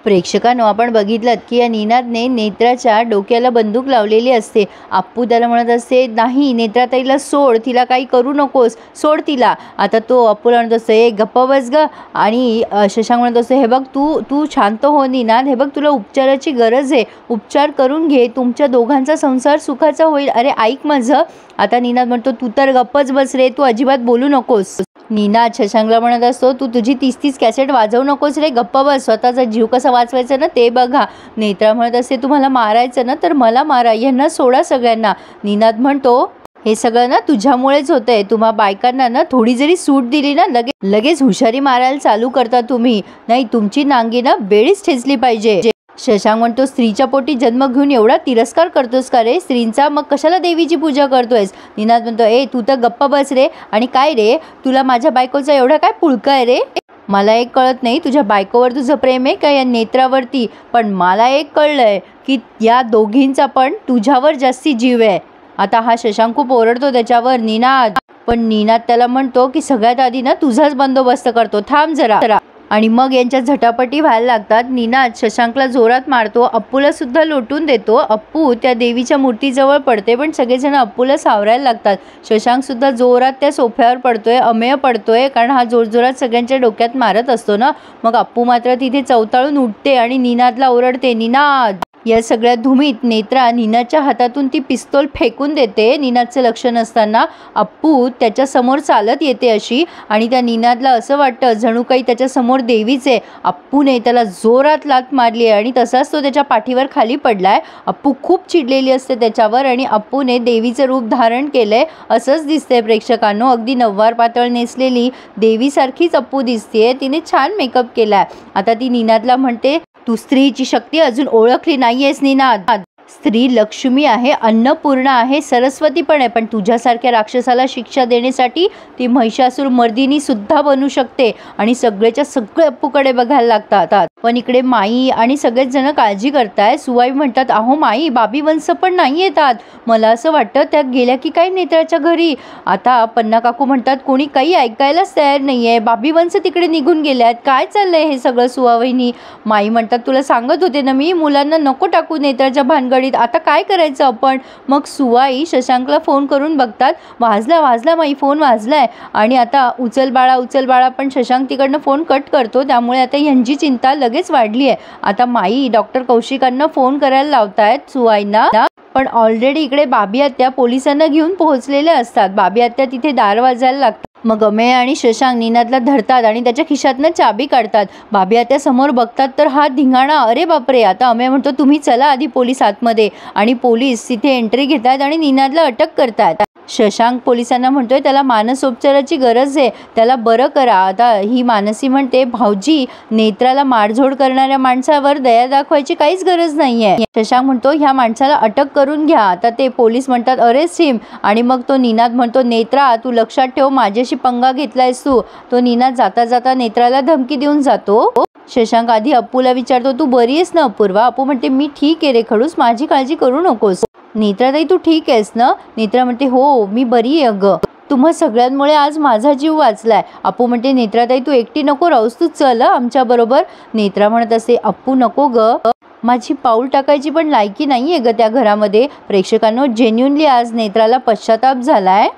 प्रेक्षकांनो, आपण बघितलं की या निनादने नेत्राच्या डोक्याला बंदूक लावलेली असते। अप्पू त्याला म्हणत असते, नाही नेत्राताईला सोड, तिला काही करू नकोस, सोड तिला। आता तो अप्पूला म्हणत असतो, गप्प बस ग। आणि शशांक म्हणत असतो, हे बघ तू शांत हो निनाद, हे बघ तुला उपचाराची गरज आहे, उपचार करून घे, तुमच्या दोघांचा संसार सुखाचा होईल। अरे ऐक माझं। आता निनाद म्हणतो, तू तर गप्पच बस रे, तू अजिबात बोलू नकोस। निनाद शशांकला म्हणत असतो, तू तुझी 30 कॅसेट वाजवू नकोस रे, गप्प बस, स्वतःचा जीव कसा वाचवायचा ना ते बघा। नेत्रा म्हणत असते, तुम्हाला मारायचं ना तर मला मारा, यांना सोडा सगळ्यांना। निनाद म्हणतो, हे सगळं ना तुझ्यामुळेच होतंय, तुम्हा बायकांना ना थोडी जरी सूट दिली ना लगेच हुशारी मारायला चालू करता तुम्ही, नाही तुमची नांगी ना बेळीच ठेचली पाहिजे। शशांक म्हणतो, स्त्रीच्या पोटी जन्म घेऊन एवढा तिरस्कार करतोस का रे स्त्रींचा, मग कशाला देवीची पूजा करतोयस। निनाद म्हणतो, तू तर गप्पा बस रे, आणि काय रे तुला माझ्या बायकोचा एवढा काय पुळका आहे रे। मला एक कळत नाही, तुझ्या बायकोवर तुझं प्रेम आहे का या नेत्रावरती, पण मला एक कळलंय की या दोघींचा पण तुझ्यावर जास्ती जीव आहे। आता हा शशांक खूप ओरडतो त्याच्यावर, निनाद, पण निनाद त्याला म्हणतो की सगळ्यात आधी ना तुझाच बंदोबस्त करतो, थांब जरा। आणि मग यांच्या झटापटी व्हायला लागतात। निनाद शशांकला जोरात मारतो, अप्पूला सुद्धा लोटून देतो। अप्पू त्या देवीच्या मूर्तीजवळ पडते, पण सगळेजण अप्पूला सावरायला लागतात। शशांक सुद्धा जोरात त्या सोफ्यावर पडतोय, अमेय पडतोय, कारण हा जोरजोरात सगळ्यांच्या डोक्यात मारत असतो ना। मग अप्पू मात्र तिथे चवताळून उठते आणि निनादला ओरडते, निनाद। या सगळ्या धुमीत नेत्रा निनादच्या हातातून ती पिस्तूल फेकून देते। निनादचं लक्ष नसताना अप्पू त्याच्या समोर चालत येते अशी, आणि त्या निनादला असं वाटतं जणू काही त्याच्या समोर देवीच आहे। अप्पूने त्याला जोरात लात मारली आहे आणि तसाच तो त्याच्या पाठीवर खाली पडलाय। अप्पू खूप चिडलेली असते त्याच्यावर, आणि अप्पूने देवीचं रूप धारण केलंय असंच दिसतंय प्रेक्षकांनो। अगदी नववार पातळ नेसलेली देवीसारखीच अप्पू दिसतेय, तिने छान मेकअप केलाय। आता ती निनादला म्हणते, तू स्त्रीची शक्ती अजून ओळखली नाहीयेस निनाद, स्त्री लक्ष्मी आहे, अन्नपूर्णा आहे, सरस्वती पण आहे, पण तुझ्यासारख्या राक्षसाला शिक्षा देण्यासाठी ती महिषासूर मर्दिनी सुद्धा बनू शकते। आणि सगळेच्या सगळे अप्पूकडे बघायला लागतात, पण इकडे माई आणि सगळेच जण काळजी करताय। सुवाई म्हणतात, अहो माई, बाबी वंश पण नाही येतात, मला असं वाटतं त्या गेल्या की काय नेत्राच्या घरी। आता पन्ना काकू म्हणतात, कोणी काही ऐकायलाच तयार नाहीये, बाबी वंश तिकडे निघून गेल्यात, काय चाललंय हे सगळं सुवावहिनी। माई म्हणतात, तुला सांगत होते ना मी, मुलांना नको टाकू नेत्राच्या भानगडीत, आता काय करायचं आपण। मग सुवाई शशांकला फोन करून बघतात, वाजला माई, फोन वाजलाय, आणि आता उचल बाळा, पण शशांक तिकडनं फोन कट करतो, त्यामुळे आता यांची चिंता लगेच वाढली आहे। आता माई डॉक्टर कौशिकांना फोन करायला लावतायत सुवाईंना, पण ऑलरेडी इकडे बाबी आत्या पोलिसांना घेऊन पोहोचलेल्या असतात। बाबी आत्या तिथे दार वाजायला लागतात। मग अमेय आणि शशांक निनादला धरतात आणि त्याच्या खिशातनं चाबी काढतात। बाबी आत्या समोर बघतात तर हा धिंगाणा, अरे बापरे। आता अमेय म्हणतो, तुम्ही चला आधी पोलीस आतमध्ये, आणि पोलीस तिथे एंट्री घेतात आणि निनादला अटक करतात। शशांक पोलिसांना म्हणतोय, त्याला मानसोपचाराची गरज आहे, त्याला बरं करा। आता ही मानसी म्हणते, भाऊजी, नेत्राला मारझोड करणाऱ्या माणसावर दया दाखवायची काहीच गरज नाहीये। शशांक म्हणतो, ह्या माणसाला अटक करून घ्या। आता ते पोलीस म्हणतात, अरेस्ट हिम, आणि मग तो निनाद म्हणतो, नेत्रा तू लक्षात ठेव, माझ्याशी पंगा घेतलायस तू। तो निनाद जाता जाता नेत्राला धमकी देऊन जातो। शशांक आधी अप्पूला विचारतो, तू बरी आहेस ना अपूर्वा। अप्पू म्हणते, मी ठीक आहे रे खडूस, माझी काळजी करू नकोस। नेत्राताई तू ठीक आहेस ना। नेत्रा म्हणते, हो मी बरी आहे अगं, तुम्हा सगळ्यांमुळे आज माझा जीव वाचलाय। अप्पू म्हणते, नेत्राताई तू एकटी नको राहूस, तू चल आमच्या बरोबर। नेत्रा म्हणत असते, अप्पू नको ग, माझी पाऊल टाकायची पण लायकी नाहीये ग त्या घरामध्ये। प्रेक्षकांनो, जेन्युनली आज नेत्राला पश्चाताप झालाय।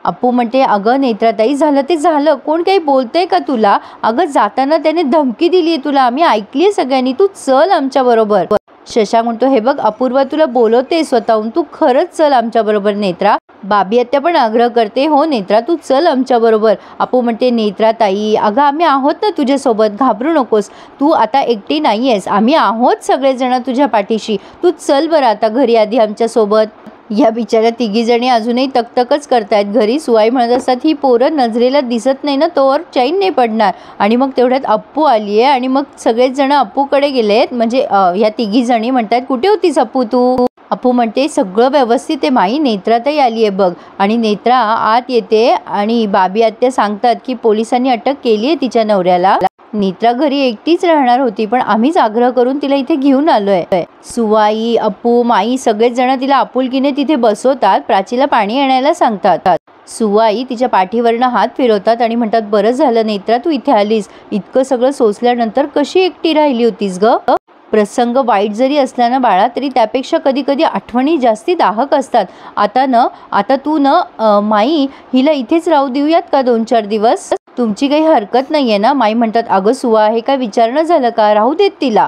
अप्पू म्हणते, अगं नेत्राताई, झालं ते झालं, कोण काही बोलतंय का तुला, अगं जाताना त्याने धमकी दिलीये तुला, आम्ही ऐकलीये सगळ्यांनी, तू चल आमच्या बरोबर। शशांक म्हणतो, हे बघ अपूर्वा तुला बोलवते स्वतःहून, तू खरंच चल आमच्या बरोबर नेत्रा। बाबी आत्या पण आग्रह करते, हो नेत्रा तू चल आमच्या बरोबर। अप्पू म्हणते, नेत्राताई अगं आम्ही आहोत ना तुझ्यासोबत, घाबरू नकोस, तू आता एकटी नाहीयेस, आम्ही आहोत सगळेजण तुझ्या पाठीशी, तू चल बरं आता घरी आधी आमच्या सोबत। या बिचाऱ्या तिघी जणी अजूनही तकतकच करतायत घरी। सुवाई म्हणत असतात, ही पोरं नजरेला दिसत नाही ना तोवर चैन नाही पडणार। आणि मग तेवढ्यात अप्पू आली आहे, आणि मग सगळेच जण अप्पूकडे गेलेत, म्हणजे ह्या तिघी जणी म्हणतात, कुठे होतीस अप्पू तू। अप्पू म्हणते, सगळं व्यवस्थित आहे माई, नेत्राताई आली आहे बघ। आणि नेत्रा आत येते, आणि बाबी आत्या सांगतात की पोलिसांनी अटक केली आहे तिच्या नवऱ्याला। नेत्रा घरी एकटीच राहणार होती, पण आम्हीच आग्रह करून तिला इथे घेऊन आलोय. सुवाई, अप्पू, माई सगळेच जण तिला आपुलकीने तिथे बसवतात. प्राचीला पाणी आणायला सांगतात. सुवाई तिच्या पाठीवरनं हात फिरवतात आणि म्हणतात, बरं झालं नेत्रा तू इथे आलीस. इतकं सगळं सोसल्यानंतर कशी एकटी राहिली होतीस ग? प्रसंग वाईट जरी असला ना बाळा, तरी त्यापेक्षा कधी कधी आठवणी जास्ती दाहक असतात. आता तू माई हिला इथेच राहू देऊयात का 2-4 दिवस? तुमची काही हरकत नाहीये ना? माई म्हणतात, अगं सुवा, हे काय विचारणं झालं का? राहू देत तिला.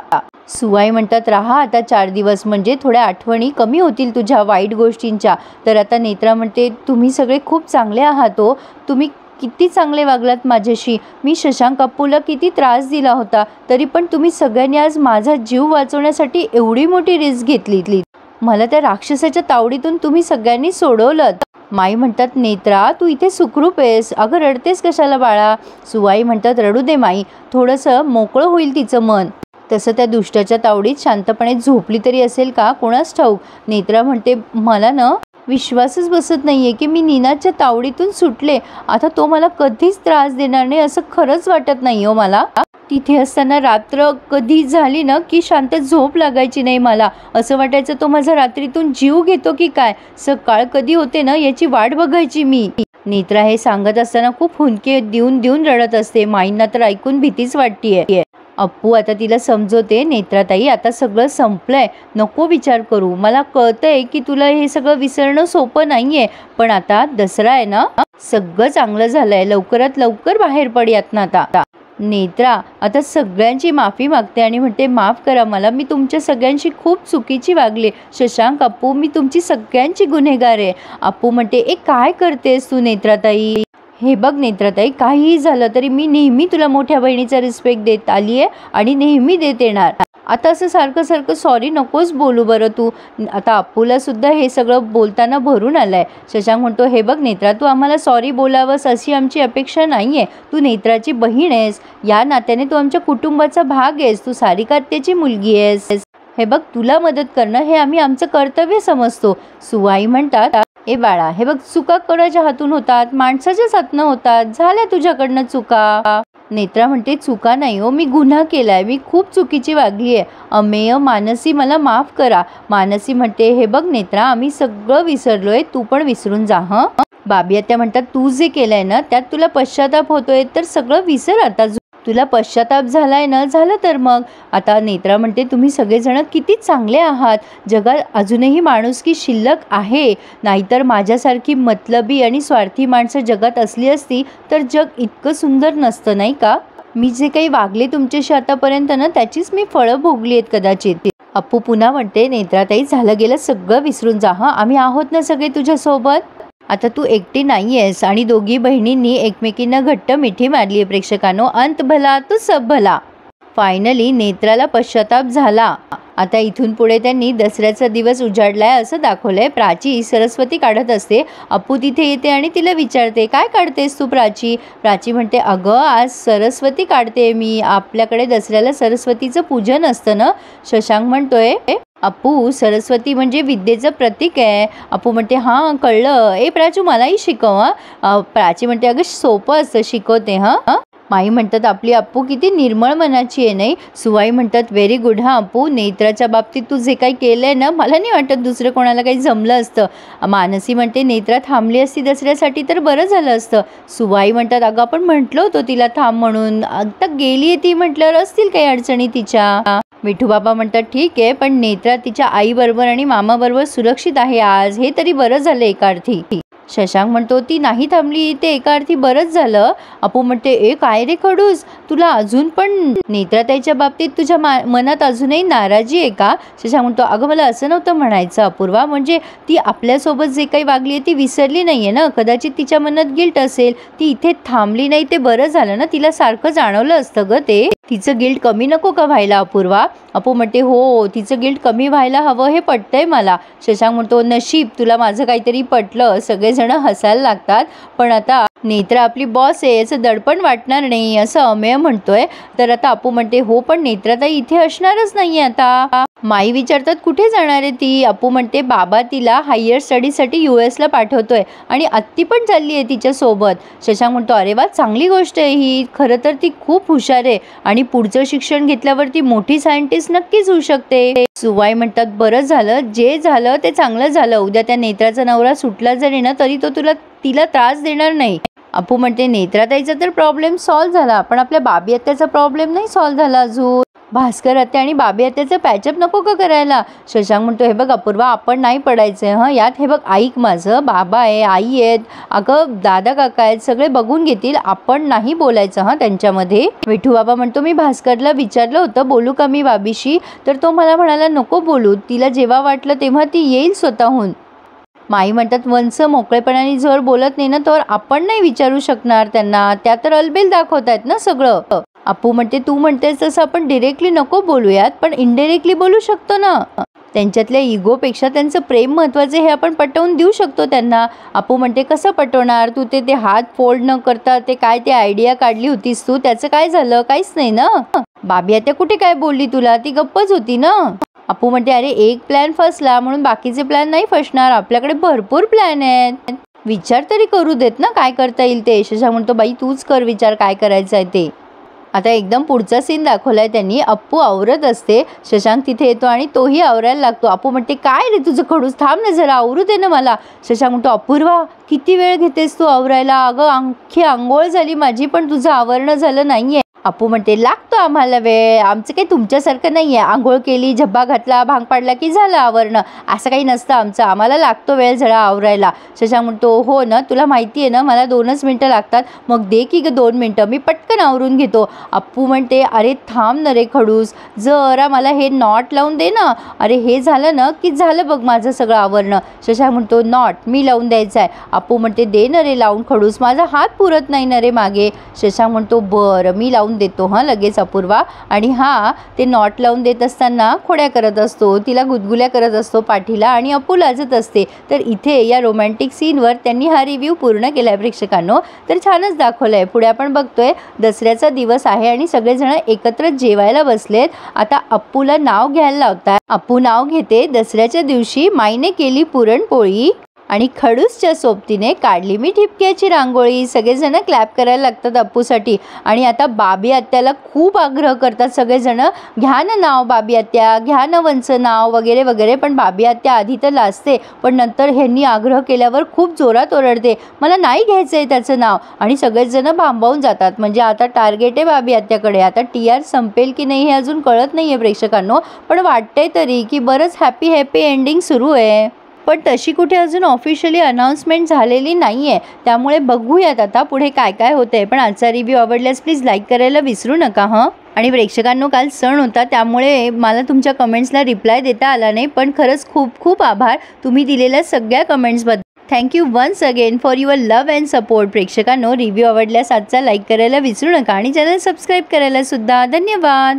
सुवाई म्हणतात, राहा आता 4 दिवस, म्हणजे थोड्या आठवणी कमी होतील तुझ्या वाईट गोष्टींच्या. तर आता नेत्रा म्हणते, तुम्ही सगळे खूप चांगले आहात हो. तुम्ही किती चांगले वागलात माझ्याशी. मी शशांक अप्पूला किती त्रास दिला होता, तरी पण तुम्ही सगळ्यांनी आज माझा जीव वाचवण्यासाठी एवढी मोठी रिस्क घेतली. मला त्या राक्षसाच्या तावडीतून तुम्ही सगळ्यांनी सोडवलं. माई म्हणतात, नेत्रा तू इथे सुखरूप आहेस. अगं रडतेस कशाला बाळा? सुवाई म्हणतात, रडू दे माई, थोडंसं मोकळं होईल तिचं मन. तसं त्या दुष्टाच्या तावडीत शांतपणे झोपली तरी असेल का, कोणास ठाऊक. नेत्रा म्हणते, मला विश्वासच बसत नाहीये की मी नीनाच्या तावडीतून सुटले. आता तो मला कधीच त्रास देणार नाही असं खरंच वाटत नाही हो मला. तिथे असताना रात्र कधी झाली ना की शांत झोप लागायची नाही मला. असं वाटायचं तो माझा रात्रीतून जीव घेतो की काय. सकाळ कधी होते ना याची वाट बघायची मी. नेत्रा हे सांगत असताना खूप हुंदके देऊन रडत असते. माईंना तर ऐकून भीतीच वाटतीये. अप्पू आता तिला समजवते, नेत्राताई आता सगळं संपलंय, नको विचार करू. मला कळतंय की तुला हे सगळं विसरणं सोपं नाहीये, पण आता दसरा आहे ना, सगळं चांगलं झालंय. लवकरात लवकर बाहेर पड यातनं आता. नेत्रा आता सगळ्यांची माफी मागते आणि म्हणते, माफ करा मला, मी तुमच्या सगळ्यांशी खूप चुकीची वागले. शशांक, अप्पू, मी तुमची सगळ्यांची गुन्हेगार आहे. अप्पू म्हणते, काय करतेस तू नेत्राताई? हे बघ नेत्राताई, काहीही झालं तरी मी नेहमी तुला मोठ्या बहिणीचा रिस्पेक्ट देत आली आहे आणि नेहमी देत येणार. आता असं सारखं सॉरी नकोच बोलू बरं तू. आता अप्पूला सुद्धा हे सगळं बोलताना भरून आलंय. शशांक म्हणतो, हे बघ नेत्रा, तू आम्हाला सॉरी बोलावंस अशी आमची अपेक्षा नाहीये. तू नेत्राची बहीण आहेस, या नात्याने तू आमच्या कुटुंबाचा भाग आहेस. तू सारिका आत्याची मुलगी आहेस. हे बघ, तुला मदत करणं हे आम्ही आमचं कर्तव्य समजतो. सुवाई म्हणतात, ए बाळा, हे बघ, चुका कोणाच्या हातून होतात? माणसाच्याच हातनं होतात. झाल्या तुझ्याकडनं चुका. नेत्रा म्हणते, चुका नाही हो, मी गुन्हा केलाय. मी खूप चुकीची वागली आहे. अमेय मानसी, मला माफ करा. मानसी म्हणते, हे बघ नेत्रा, आम्ही सगळं विसरलोय, तू पण विसरून जा हं. बाबी आत्या म्हणतात, तू जे केलंय ना त्यात तुला पश्चाताप होतोय, तर सगळं विसर आता. तुला पश्चाताप झालाय ना, झालं तर मग. आता नेत्रा म्हणते, तुम्ही सगळेजण किती चांगले आहात. जगात अजूनही माणुसकी शिल्लक आहे. नाहीतर माझ्यासारखी मतलबी आणि स्वार्थी माणसं जगात असली असती तर जग इतकं सुंदर नसतं, नाही का? मी जे काही वागले तुमच्याशी आतापर्यंत ना, त्याचीच मी फळं भोगली आहेत कदाचित. अप्पू पुन्हा म्हणते, नेत्राताई, झालं गेलं सगळं विसरून जा हं. आम्ही आहोत ना सगळे तुझ्यासोबत. आता तू एकटी नाहीयेस. आणि दोघी बहिणींनी एकमेकींना घट्ट मिठी मारली आहे. प्रेक्षकांनो, अंत भला तो सब भला. फायनली नेत्राला पश्चाताप झाला. आता इथून पुढे त्यांनी दसऱ्याचा दिवस उजाडलाय असं दाखवलंय. प्राची सरस्वती काढत असते. अप्पू तिथे येते आणि तिला विचारते, काय काढतेस तू प्राची? प्राची म्हणते, अगं आज सरस्वती काढते मी. आपल्याकडे दसऱ्याला सरस्वतीचं पूजन असतं ना. शशांक म्हणतोय, अप्पू, सरस्वती म्हणजे विद्येचं प्रतीक आहे. अप्पू म्हणते, हां कळलं. प्राचू मलाही शिकव हं. प्राची म्हणते, अगं सोपं असतं, शिकवते हं. माई म्हणतात, आपली अप्पू किती निर्मळ मनाची आहे नाही. सुवाई म्हणतात, व्हेरी गुड हा अप्पू. नेत्राच्या बाबतीत तू जे काही केलंय ना, मला नाही वाटत दुसरं कोणाला काही जमलं असतं. मानसी म्हणते, नेत्रा थांबली असती दसऱ्यासाठी तर बरं झालं असतं. सुवाई म्हणतात, अगं आपण म्हटलं होतं तिला थांब म्हणून, आता गेली ती म्हटल्यावर असतील काही अडचणी तिच्या. मिठू बाबा म्हणतात, ठीक आहे, पण नेत्रा तिच्या आईबरोबर आणि मामाबरोबर सुरक्षित आहे आज, हे तरी बरं झालं एका अर्थी. शशांक म्हणतो, ती नाही थांबली ते एका अर्थी बरंच झालं. अप्पू म्हणते, काय रे खडूस, तुला अजून पण नेत्राताईच्या बाबतीत तुझ्या मनात अजूनही नाराजी आहे का? शशांक म्हणतो, अगं मला असं नव्हतं म्हणायचं अपूर्वा, म्हणजे ती आपल्यासोबत जे काही वागली आहे ती विसरली नाहीये ना. कदाचित तिच्या मनात गिल्ट असेल. ती इथे थांबली नाही ते बरं झालं ना, तिला सारखं जाणवलं असतं ग ते. तिचं गिल्ट कमी नको का व्हायला अपूर्वा? अपू म्हणते हो, तिचं गिल्ट कमी व्हायला हवं हे पटतंय मला. शशांक म्हणतो नशीब तुला माझं काहीतरी पटलं. सगळेजण हसायला लागतात. पण आता नेत्रा आपली बॉस आहे याचं दडपण वाटणार नाही असं अमेय म्हणतोय. तर आता अपू म्हणते हो, पण नेत्राताई इथे असणारच नाहीये आता. माई विचारतात कुठे जाणार आहे ती? अपू म्हणते बाबा तिला हायर स्टडीसाठी US ला पाठवतोय आणि आत्ती पण चालली आहे तिच्यासोबत. शशांक म्हणतो अरे वा, चांगली गोष्ट आहे ही. खरं तर ती खूप हुशार आहे आणि पुढचं शिक्षण घेतल्यावर ती मोठी सायंटिस्ट नक्कीच होऊ शकते. सुवाई म्हणतात बरं झालं, जे झालं ते चांगलं झालं. उद्या त्या नेत्राचा नवरा सुटला जरी ना तरी तो तिला त्रास देणार नाही. अपू म्हणते नेत्राताईचा तर प्रॉब्लेम सॉल्व्ह झाला, पण आपल्या बाबी आत्याचा प्रॉब्लेम नाही सॉल्व्ह झाला अजून. भास्कर आत्या आणि बाबी आत्याचं पॅचअप नको का करायला? शशांक म्हणतो हे बघ अपूर्वा, आपण नाही पडायचंय हं यात. हे बघ ऐक माझं, बाबा आहे, आई आहेत, अगं दादा काका आहेत, सगळे बघून घेतील. आपण नाही बोलायचं हं त्यांच्यामध्ये. विठू बाबा म्हणतो मी भास्करला विचारलं होतं बोलू का मी बाबीशी, तर तो मला म्हणाला नको बोलू, तिला जेव्हा वाटलं तेव्हा ती येईल स्वतःहून. माई म्हणतात वंश मोकळेपणाने जर बोलत नाही ना तर आपण नाही विचारू शकणार त्यांना, त्या तर अलबेल दाखवतायत ना सगळं. अपू म्हणते तू म्हणतेस तसं आपण डिरेक्टली नको बोलूयात, पण इनडायरेक्टली बोलू शकतो ना. त्यांच्यातल्या इगोपेक्षा त्यांचं प्रेम महत्त्वाचं हे आपण पटवून देऊ शकतो त्यांना. अपू म्हणते कसं पटवणार? तू ते हात फोल्ड न करता ते काय ते आयडिया काढली होतीस तू, त्याचं काय झालं? काहीच नाही ना. बाबी आता कुठे काय बोलली तुला? ती गप्पच होती ना. अपू म्हणते अरे एक प्लॅन फसला म्हणून बाकीचे प्लॅन नाही फसणार, आपल्याकडे भरपूर प्लॅन आहेत. विचार तरी करू देत ना काय करता येईल ते. शशांक म्हणतो बाई तूच कर विचार काय करायचं आहे ते. आता एकदम पुढचा सीन दाखवलाय त्यांनी. अप्पू आवरत असते, शशांक तिथे येतो आणि तोही आवरायला लागतो. अप्पू म्हणते काय रे तुझं खडूस, थांब ना जरा, आवरू दे ना मला. शशांक म्हणतो अपूर्वा किती वेळ घेतेस तू आवरायला? अगं आणखी आंघोळ झाली माझी पण तुझं आवरणं झालं नाहीये. अपू म्हणते लागतो आम्हाला वेळ, आमचं काही तुमच्यासारखं नाही आहे. आंघोळ केली, झब्बा घातला, भांग पाडला की झालं आवरणं, असं काही नसतं आमचं, आम्हाला लागतो वेळ जरा आवरायला. शशांक म्हणतो हो ना, तुला माहिती आहे ना मला 2च मिनटं लागतात, मग दे की ग 2 मिनटं, मी पटकन आवरून घेतो. अप्पू म्हणते अरे थांब ना रे खडूस, जरा मला हे नॉट लावून दे ना. अरे हे झालं ना की झालं बघ माझं सगळं आवरणं. शशांक म्हणतो नॉट मी लावून द्यायचं आहे. अप्पू म्हणते दे ना रे लावून खडूस, माझा हात पुरत नाही ना रे मागे. शशांक म्हणतो बरं मी लावून देतो हां लगेच अपूर्वा. आणि हा ते नॉट लावून देत असताना खोड्या करत असतो, तिला गुदगुल्या करत असतो पाठीला आणि अप्पू लाजत असते. तर इथे या रोमॅन्टिक सीनवर त्यांनी हा रिव्ह्यू पूर्ण केला आहे प्रेक्षकांनो. तर छानच दाखवलं आहे. पुढे आपण बघतोय दसऱ्याचा दिवस आहे आणि सगळेजण एकत्र जेवायला बसलेत. आता अप्पूला नाव घ्यायला लावतात. अप्पू नाव घेते. दसऱ्याच्या दिवशी माईने केली पुरणपोळी आणि खडूसच्या सोबतीने काढली मी ठिपक्याची रांगोळी. सगळेजण क्लॅप करायला लागतात अप्पूसाठी. आणि आता बाबी आत्याला खूप आग्रह करतात सगळेजण, घ्या ना नाव बाबी आत्या, घ्या ना वंच नाव वगैरे वगैरे. पण बाबी आत्या आधी तर लाजते, पण नंतर ह्यांनी आग्रह केल्यावर खूप जोरात ओरडते मला नाही घ्यायचं आहे त्याचं नाव. आणि सगळेजण भांबावून जातात. म्हणजे आता टार्गेट आहे बाबी आत्याकडे. आता TR संपेल की नाही हे अजून कळत नाही आहे प्रेक्षकांनो, पण वाटतंय तरी की बरंच हॅपी एंडिंग सुरू आहे. पण तशी कुठे अजून ऑफिशियली अनाउन्समेंट झालेली नाही आहे, त्यामुळे बघूयात आता पुढे काय काय होतं आहे. पण आजचा रिव्ह्यू आवडल्यास प्लीज लाईक करायला विसरू नका हं. आणि प्रेक्षकांनो काल सण होता त्यामुळे मला तुमच्या कमेंट्सला रिप्लाय देता आला नाही, पण खरंच खूप खूप आभार तुम्ही दिलेल्या सगळ्या कमेंट्सबद्दल. Thank you once again for your love and support. प्रेक्षकांनो रिव्ह्यू आवडल्यास आजचा लाईक करायला विसरू नका आणि चॅनल सबस्क्राईब करायला सुद्धा. धन्यवाद.